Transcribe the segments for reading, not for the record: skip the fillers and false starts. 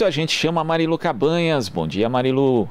a gente chama a Marilu Cabanhas. Bom dia, Marilu.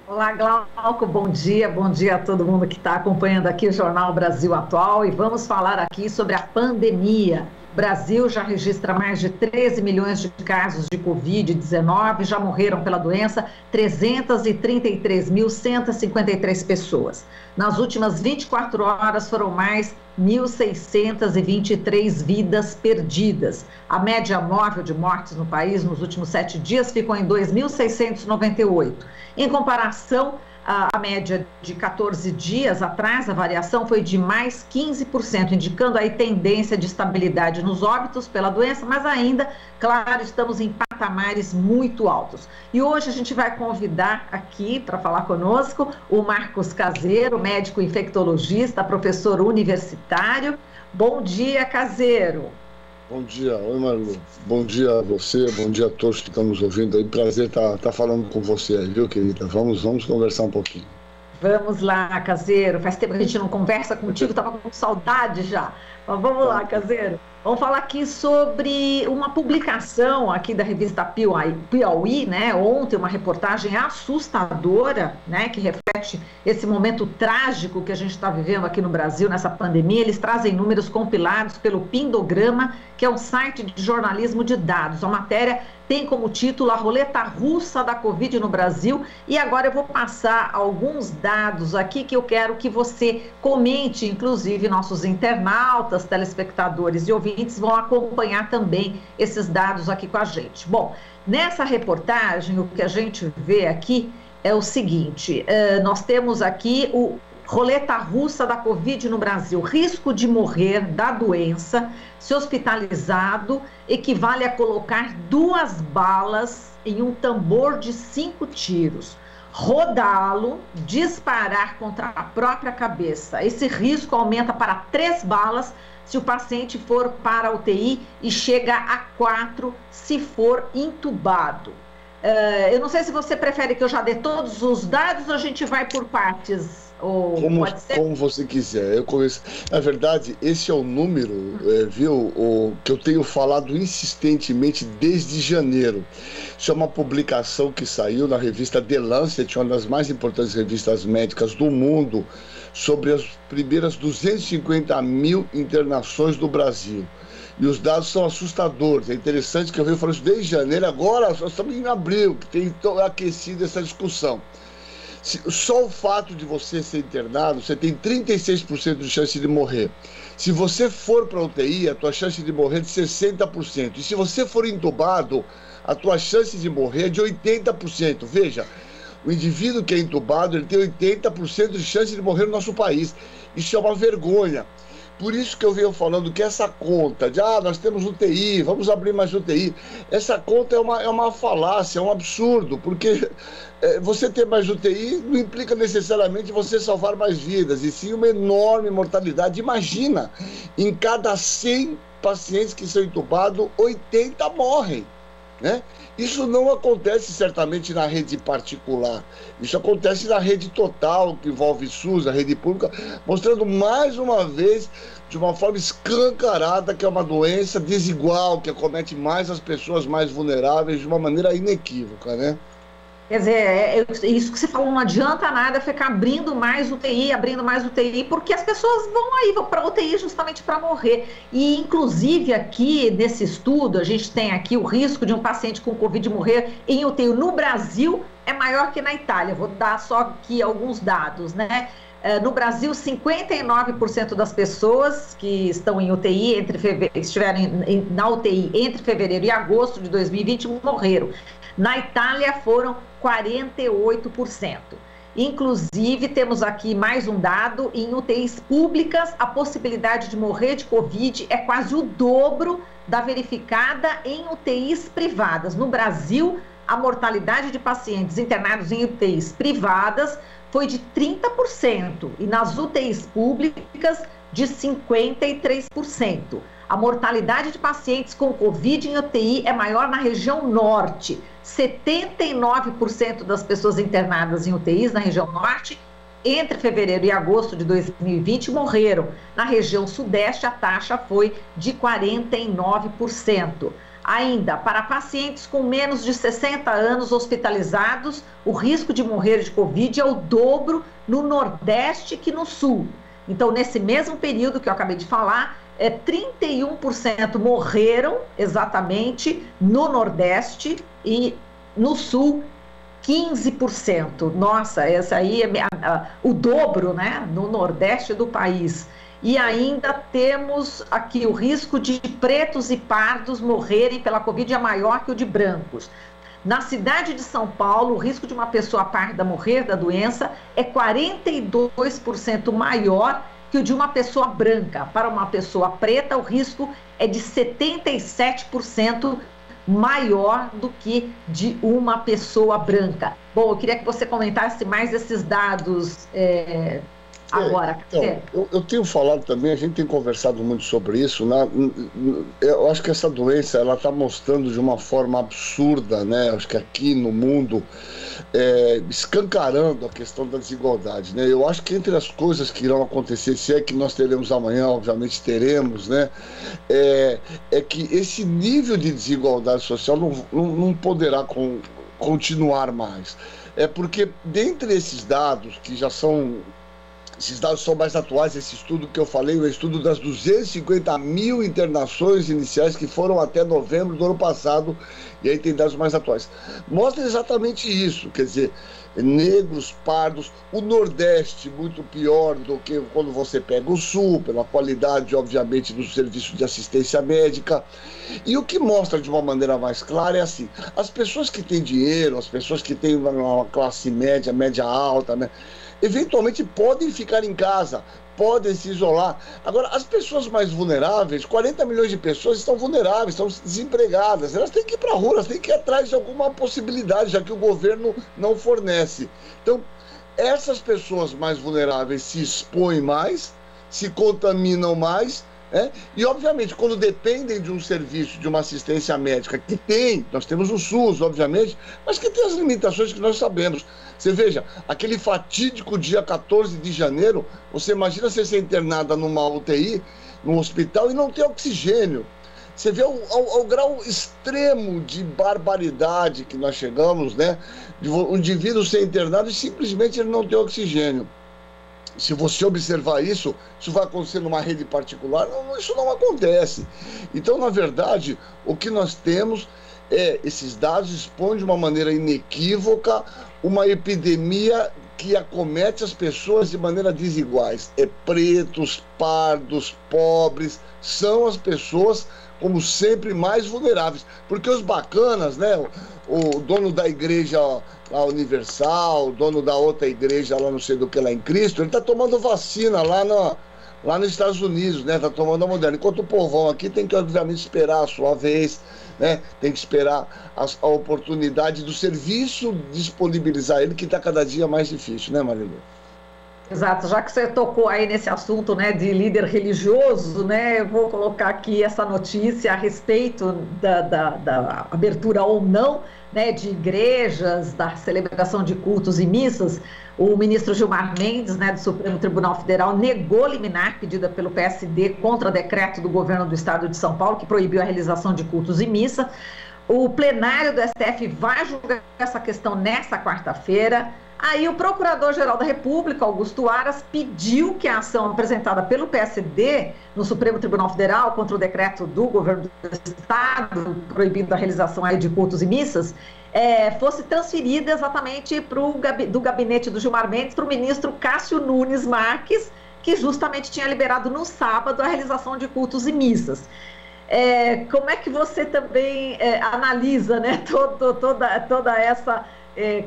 Olá, Glauco, bom dia a todo mundo que está acompanhando aqui o Jornal Brasil Atual e vamos falar aqui sobre a pandemia. O Brasil já registra mais de 13 milhões de casos de Covid-19, já morreram pela doença 333.153 pessoas. Nas últimas 24 horas foram mais 1.623 vidas perdidas. A média móvel de mortes no país nos últimos 7 dias ficou em 2.698. Em comparação, a média de 14 dias atrás, a variação foi de mais 15%, indicando aí tendência de estabilidade nos óbitos pela doença, mas ainda, claro, estamos em patamares muito altos. E hoje a gente vai convidar aqui para falar conosco o Marcos Caseiro, médico infectologista, professor universitário. Bom dia, Caseiro. Bom dia, oi Marilu. Bom dia a você, bom dia a todos que estão nos ouvindo aí. Prazer estar falando com você aí, viu, querida? Vamos conversar um pouquinho. Vamos lá, Caseiro. Faz tempo que a gente não conversa contigo, estava com saudade já. Mas vamos lá, Caseiro. Vamos falar aqui sobre uma publicação aqui da revista Piauí, né? Ontem, uma reportagem assustadora, né? Que reflete esse momento trágico que a gente está vivendo aqui no Brasil, nessa pandemia. Eles trazem números compilados pelo Pindograma, que é um site de jornalismo de dados. A matéria tem como título A Roleta Russa da Covid no Brasil. E agora eu vou passar alguns dados aqui que eu quero que você comente, inclusive nossos internautas, telespectadores e ouvintes vão acompanhar também esses dados aqui com a gente. Bom, nessa reportagem, o que a gente vê aqui é o seguinte, nós temos aqui o Roleta Russa da Covid no Brasil. Risco de morrer da doença, se hospitalizado, equivale a colocar 2 balas em um tambor de 5 tiros. Rodá-lo, disparar contra a própria cabeça. Esse risco aumenta para 3 balas se o paciente for para a UTI e chega a 4 se for intubado. Eu não sei se você prefere que eu já dê todos os dados ou a gente vai por partes. Ou pode ser? Como você quiser. Na verdade, esse é o número, que eu tenho falado insistentemente desde janeiro. Isso é uma publicação que saiu na revista The Lancet, uma das mais importantes revistas médicas do mundo, sobre as primeiras 250 mil internações do Brasil. E os dados são assustadores. É interessante que eu venho falando isso desde janeiro, agora nós estamos em abril, que tem aquecido essa discussão. Só o fato de você ser internado, você tem 36% de chance de morrer. Se você for para a UTI, a tua chance de morrer é de 60%. E se você for entubado, a tua chance de morrer é de 80%. Veja, o indivíduo que é entubado, ele tem 80% de chance de morrer no nosso país. Isso é uma vergonha. Por isso que eu venho falando que essa conta de, nós temos UTI, vamos abrir mais UTI, essa conta é uma falácia, é um absurdo, porque você ter mais UTI não implica necessariamente você salvar mais vidas, e sim uma enorme mortalidade. Imagina, em cada 100 pacientes que são entubados, 80 morrem, né? Isso não acontece certamente na rede particular, isso acontece na rede total, que envolve SUS, a rede pública, mostrando mais uma vez, de uma forma escancarada, que é uma doença desigual, que acomete mais as pessoas mais vulneráveis de uma maneira inequívoca, né? Quer dizer, isso que você falou, não adianta nada ficar abrindo mais UTI, porque as pessoas vão para a UTI justamente para morrer. E, inclusive, aqui nesse estudo, a gente tem aqui o risco de um paciente com Covid morrer em UTI no Brasil é maior que na Itália. Vou dar só aqui alguns dados, né? No Brasil, 59% das pessoas que estão em UTI, estiveram na UTI entre fevereiro e agosto de 2020, morreram. Na Itália foram 48%. Inclusive, temos aqui mais um dado, em UTIs públicas, a possibilidade de morrer de Covid é quase o dobro da verificada em UTIs privadas. No Brasil, a mortalidade de pacientes internados em UTIs privadas foi de 30% e nas UTIs públicas de 53%. A mortalidade de pacientes com Covid em UTI é maior na região norte. 79% das pessoas internadas em UTIs na região norte, entre fevereiro e agosto de 2020, morreram. Na região sudeste, a taxa foi de 49%. Ainda, para pacientes com menos de 60 anos hospitalizados, o risco de morrer de Covid é o dobro no Nordeste que no Sul. Então, nesse mesmo período que eu acabei de falar, 31% morreram exatamente no Nordeste e no Sul 15%. Nossa, essa aí é o dobro, né, no Nordeste do país. E ainda temos aqui o risco de pretos e pardos morrerem pela Covid é maior que o de brancos. Na cidade de São Paulo, o risco de uma pessoa parda morrer da doença é 42% maior que o de uma pessoa branca. Para uma pessoa preta, o risco é de 77% maior do que de uma pessoa branca. Bom, eu queria que você comentasse mais esses dados agora. Então, eu tenho falado também, a gente tem conversado muito sobre isso, né? Eu acho que essa doença, ela está mostrando de uma forma absurda, né? Acho que aqui no mundo, escancarando a questão da desigualdade, né? Eu acho que entre as coisas que irão acontecer, se é que nós teremos amanhã, obviamente teremos, né? É que esse nível de desigualdade social não poderá continuar mais. É porque, dentre esses dados, que já são... Esses dados são mais atuais, esse estudo que eu falei, o estudo das 250 mil internações iniciais que foram até novembro do ano passado, e aí tem dados mais atuais. Mostra exatamente isso, quer dizer, negros, pardos, o Nordeste muito pior do que quando você pega o Sul, pela qualidade, obviamente, do serviço de assistência médica. E o que mostra de uma maneira mais clara é assim, as pessoas que têm dinheiro, as pessoas que têm uma classe média, média alta, né? Eventualmente podem ficar em casa, podem se isolar. Agora, as pessoas mais vulneráveis, 40 milhões de pessoas estão vulneráveis, estão desempregadas, elas têm que ir para a rua, elas têm que ir atrás de alguma possibilidade, já que o governo não fornece. Então, essas pessoas mais vulneráveis se expõem mais, se contaminam mais, e obviamente quando dependem de um serviço, de uma assistência médica que nós temos o SUS, obviamente, mas que tem as limitações que nós sabemos. Você veja, aquele fatídico dia 14 de janeiro, você imagina você ser internada numa UTI, num hospital, e não ter oxigênio. Você vê o grau extremo de barbaridade que nós chegamos, né? De um indivíduo ser internado e simplesmente ele não ter oxigênio. Se você observar isso vai acontecer numa rede particular? Não, isso não acontece. Então, na verdade, o que nós temos esses dados expõem de uma maneira inequívoca uma epidemia que acomete as pessoas de maneira desiguais. Pretos, pardos, pobres, são as pessoas, como sempre, mais vulneráveis. Porque os bacanas, né, o dono da igreja lá Universal, o dono da outra igreja lá não sei do que lá em Cristo, ele está tomando vacina lá nos Estados Unidos, né, está tomando a Moderna. Enquanto o povão aqui tem que, obviamente, esperar a sua vez, né, tem que esperar a oportunidade do serviço disponibilizar ele, que está cada dia mais difícil, né, Marilu? Exato, já que você tocou aí nesse assunto, né, de líder religioso, né, eu vou colocar aqui essa notícia a respeito da abertura ou não, né, de igrejas, da celebração de cultos e missas. O ministro Gilmar Mendes, né, do Supremo Tribunal Federal, negou liminar pedida pelo PSD contra decreto do governo do estado de São Paulo, que proibiu a realização de cultos e missa. O plenário do STF vai julgar essa questão nesta quarta-feira. Aí o Procurador-Geral da República, Augusto Aras, pediu que a ação apresentada pelo PSD no Supremo Tribunal Federal contra o decreto do governo do estado, proibindo a realização aí de cultos e missas, fosse transferida exatamente do gabinete do Gilmar Mendes para o ministro Cássio Nunes Marques, que justamente tinha liberado no sábado a realização de cultos e missas. Como é que você também analisa, né, toda essa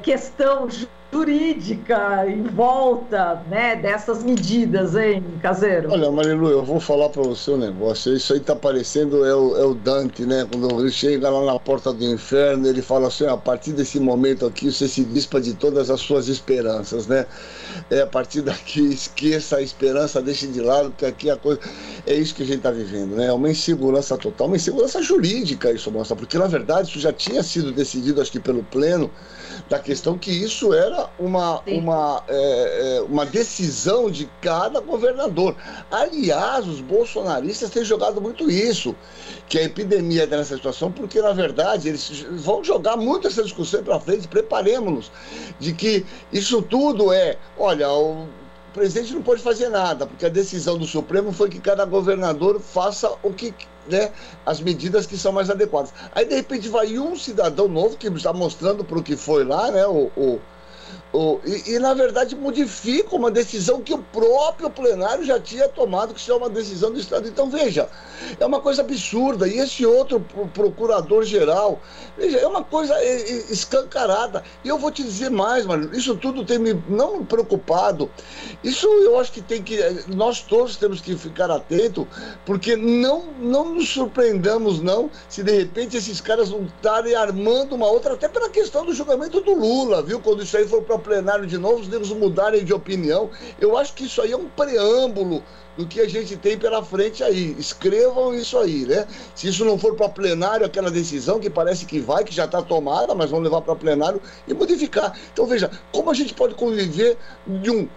questão jurídica em volta, né, dessas medidas, hein, Caseiro? Olha, Marilu, eu vou falar para você um negócio. Isso aí tá parecendo o Dante, né? Quando ele chega lá na porta do inferno, ele fala assim: a partir desse momento aqui você se despa de todas as suas esperanças, né? A partir daqui esqueça a esperança, deixe de lado, porque aqui a coisa é isso que a gente está vivendo, né? Uma insegurança total, uma insegurança jurídica, isso mostra, porque na verdade isso já tinha sido decidido, acho que pelo Pleno, da questão que isso era uma decisão de cada governador. Aliás, os bolsonaristas têm jogado muito isso, que a epidemia está nessa situação, porque, na verdade, eles vão jogar muito essa discussão para frente, preparemos-nos, de que isso tudo olha, o presidente não pode fazer nada, porque a decisão do Supremo foi que cada governador faça o que, né, as medidas que são mais adequadas. Aí, de repente, vai um cidadão novo que está mostrando para o que foi lá, né, na verdade, modifica uma decisão que o próprio plenário já tinha tomado, que isso é uma decisão do Estado. Então, veja, é uma coisa absurda. E esse outro procurador-geral, veja, é uma coisa escancarada. E eu vou te dizer mais, mano, isso tudo tem não me preocupado. Isso eu acho que nós todos temos que ficar atentos, porque não nos surpreendamos, não, se de repente esses caras não estarem armando uma outra, até pela questão do julgamento do Lula, viu? Quando isso aí for para o plenário de novo, os negros mudarem de opinião. Eu acho que isso aí é um preâmbulo do que a gente tem pela frente aí. Escrevam isso aí, né? Se isso não for para plenário, aquela decisão que parece que já está tomada, mas vão levar para plenário e modificar. Então, veja, como a gente pode conviver de um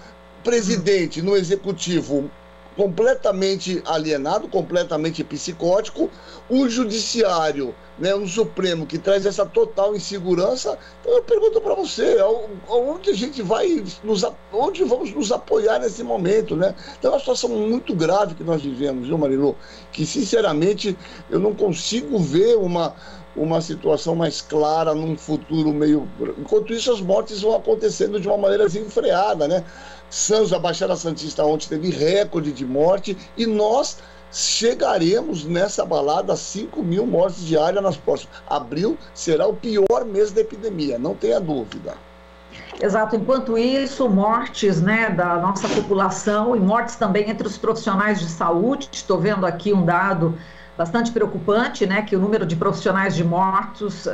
presidente no executivo completamente alienado, completamente psicótico, um judiciário, né, um Supremo que traz essa total insegurança. Então eu pergunto para você, onde a gente vai, onde vamos nos apoiar nesse momento, né? Então é uma situação muito grave que nós vivemos, viu, Marilu? Que sinceramente eu não consigo ver uma situação mais clara num futuro meio... Enquanto isso, as mortes vão acontecendo de uma maneira desenfreada, né? Santos, a Baixada Santista ontem teve recorde de morte e nós chegaremos nessa balada a 5.000 mortes diárias nas próximas. Abril será o pior mês da epidemia, não tenha dúvida. Exato. Enquanto isso, mortes, né, da nossa população e mortes também entre os profissionais de saúde. Estou vendo aqui um dado bastante preocupante, né, que o número de profissionais de mortos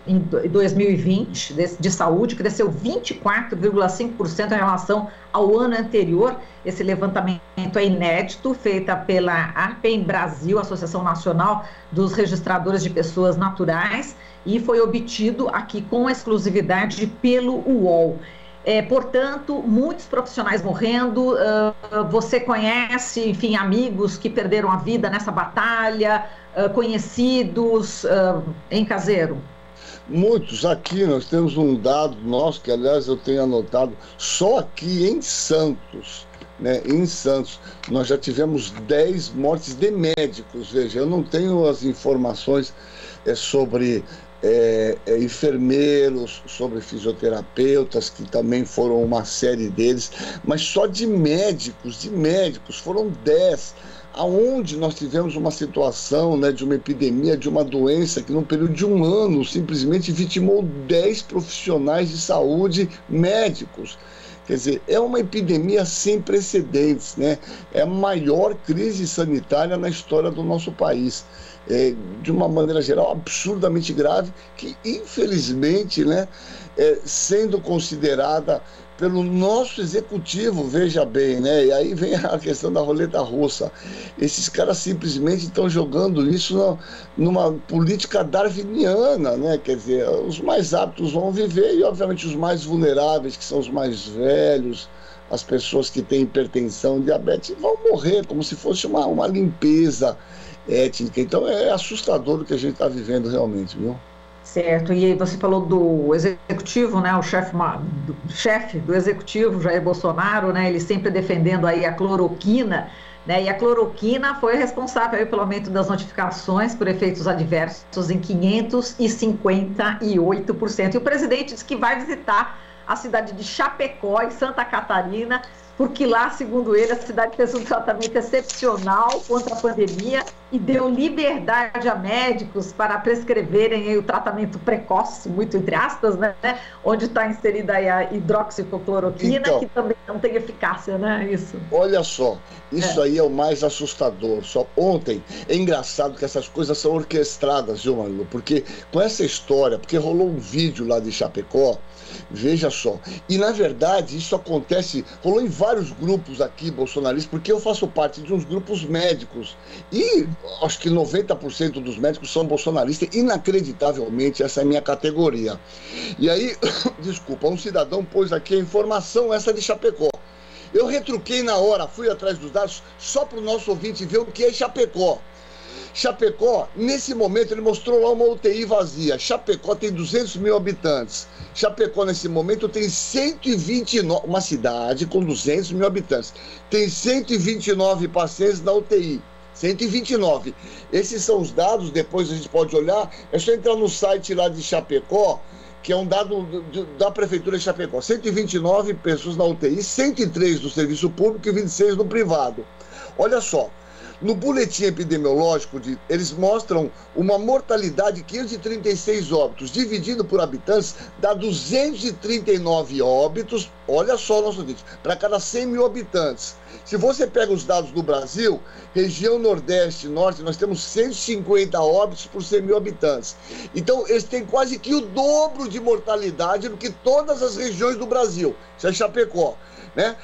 em 2020 de saúde cresceu 24,5% em relação ao ano anterior. Esse levantamento é inédito, feita pela APEM Brasil, Associação Nacional dos Registradores de Pessoas Naturais, e foi obtido aqui com exclusividade pelo UOL. Portanto, muitos profissionais morrendo. Você conhece, enfim, amigos que perderam a vida nessa batalha, conhecidos, em Caseiro? Muitos. Aqui nós temos um dado nosso, que aliás eu tenho anotado, só aqui em Santos, né, em Santos, nós já tivemos 10 mortes de médicos. Veja, eu não tenho as informações sobre... enfermeiros, sobre fisioterapeutas, que também foram uma série deles, mas só de médicos foram 10, aonde nós tivemos uma situação, né, de uma epidemia, de uma doença que num período de um ano simplesmente vitimou 10 profissionais de saúde médicos. Quer dizer, é uma epidemia sem precedentes, né? É a maior crise sanitária na história do nosso país. De uma maneira geral, absurdamente grave, que infelizmente, né, sendo considerada pelo nosso executivo, veja bem, né, e aí vem a questão da roleta russa. Esses caras simplesmente estão jogando isso numa política darwiniana, né, quer dizer, os mais aptos vão viver e, obviamente, os mais vulneráveis, que são os mais velhos, as pessoas que têm hipertensão, diabetes, vão morrer como se fosse uma limpeza étnica. Então é assustador o que a gente está vivendo realmente, viu? Certo. E aí você falou do executivo, né? O chefe do executivo, Jair Bolsonaro, né? Ele sempre defendendo aí a cloroquina, né? E a cloroquina foi responsável aí pelo aumento das notificações por efeitos adversos em 558%. E o presidente disse que vai visitar a cidade de Chapecó, em Santa Catarina, porque lá, segundo ele, a cidade fez um tratamento excepcional contra a pandemia e deu liberdade a médicos para prescreverem aí o tratamento precoce, muito entre aspas, né? Onde está inserida aí a hidroxicloroquina, então, que também não tem eficácia, né? Isso. Olha só, isso aí é o mais assustador. Só ontem, é engraçado que essas coisas são orquestradas, viu, Marilu? Porque com essa história, porque rolou um vídeo lá de Chapecó, veja só, e na verdade isso rolou em vários vários grupos aqui bolsonaristas, porque eu faço parte de uns grupos médicos e acho que 90% dos médicos são bolsonaristas, inacreditavelmente, essa é a minha categoria. E aí, desculpa, um cidadão pôs aqui a informação essa de Chapecó. Eu retruquei na hora, fui atrás dos dados, só para o nosso ouvinte ver o que é Chapecó. Chapecó, nesse momento, ele mostrou lá uma UTI vazia. Chapecó tem 200 mil habitantes. Chapecó, nesse momento, tem 129... Uma cidade com 200 mil habitantes. Tem 129 pacientes na UTI. 129. Esses são os dados, depois a gente pode olhar. É só entrar no site lá de Chapecó, que é um dado da Prefeitura de Chapecó. 129 pessoas na UTI, 103 no serviço público e 26 no privado. Olha só. No boletim epidemiológico, eles mostram uma mortalidade de 536 óbitos, dividido por habitantes, dá 239 óbitos, olha só, nosso ouvinte, para cada 100 mil habitantes. Se você pega os dados do Brasil, região Nordeste e Norte, nós temos 150 óbitos por 100 mil habitantes. Então, eles têm quase que o dobro de mortalidade do que todas as regiões do Brasil. Isso é Chapecó, né?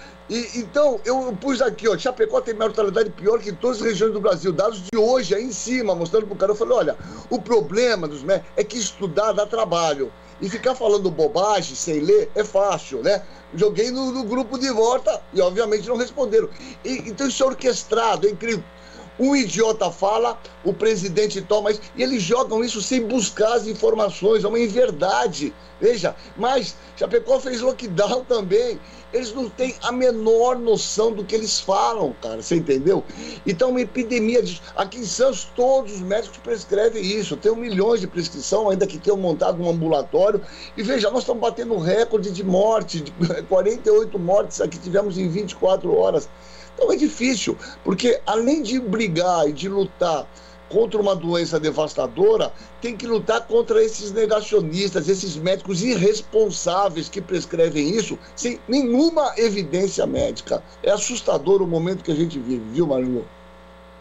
Então, eu pus aqui, ó, Chapecó tem mortalidade pior que todas as regiões do Brasil. Dados de hoje, aí em cima, mostrando pro cara. Eu falei, olha, o problema dos médicos é que estudar dá trabalho. E ficar falando bobagem, sem ler, é fácil, né? Joguei no grupo de volta e, obviamente, não responderam. Então, isso é orquestrado, é incrível. Um idiota fala, o presidente toma isso, e eles jogam isso sem buscar as informações, é uma inverdade. Veja, mas Chapecó fez lockdown também. Eles não têm a menor noção do que eles falam, cara, você entendeu? Então, uma epidemia disso. Aqui em Santos, todos os médicos prescrevem isso. Tem milhões de prescrição, ainda que tenham montado um ambulatório. E veja, nós estamos batendo um recorde de morte, de 48 mortes aqui tivemos em 24 horas. Então é difícil, porque além de brigar e de lutar contra uma doença devastadora, tem que lutar contra esses negacionistas, esses médicos irresponsáveis que prescrevem isso sem nenhuma evidência médica. É assustador o momento que a gente vive, viu, Marilu?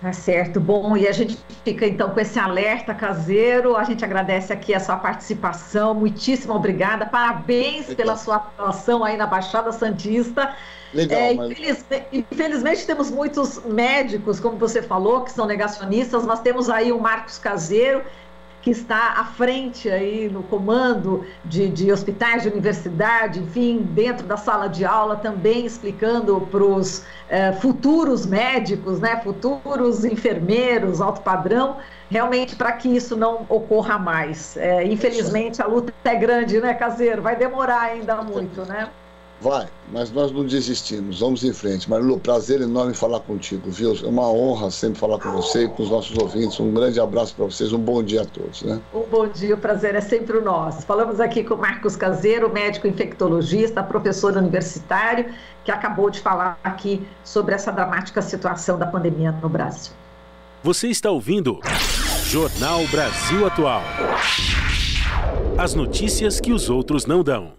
Tá certo, bom, e a gente fica então com esse alerta caseiro, a gente agradece aqui a sua participação, muitíssimo obrigada, parabéns pela sua atuação aí na Baixada Santista. Legal, mas... Infelizmente temos muitos médicos, como você falou, que são negacionistas, mas temos aí o Marcos Caseiro, que está à frente aí no comando de hospitais, de universidade, enfim, dentro da sala de aula, também explicando para os futuros médicos, né, futuros enfermeiros, alto padrão, realmente para que isso não ocorra mais. Infelizmente a luta é grande, né, Caseiro? Vai demorar ainda muito, né? Vai, mas nós não desistimos, vamos em frente. Marilu, prazer enorme falar contigo, viu? É uma honra sempre falar com você e com os nossos ouvintes. Um grande abraço para vocês, um bom dia a todos, né? Um bom dia, o prazer é sempre o nosso. Falamos aqui com o Marcos Caseiro, médico infectologista, professor universitário, que acabou de falar aqui sobre essa dramática situação da pandemia no Brasil. Você está ouvindo Jornal Brasil Atual. As notícias que os outros não dão.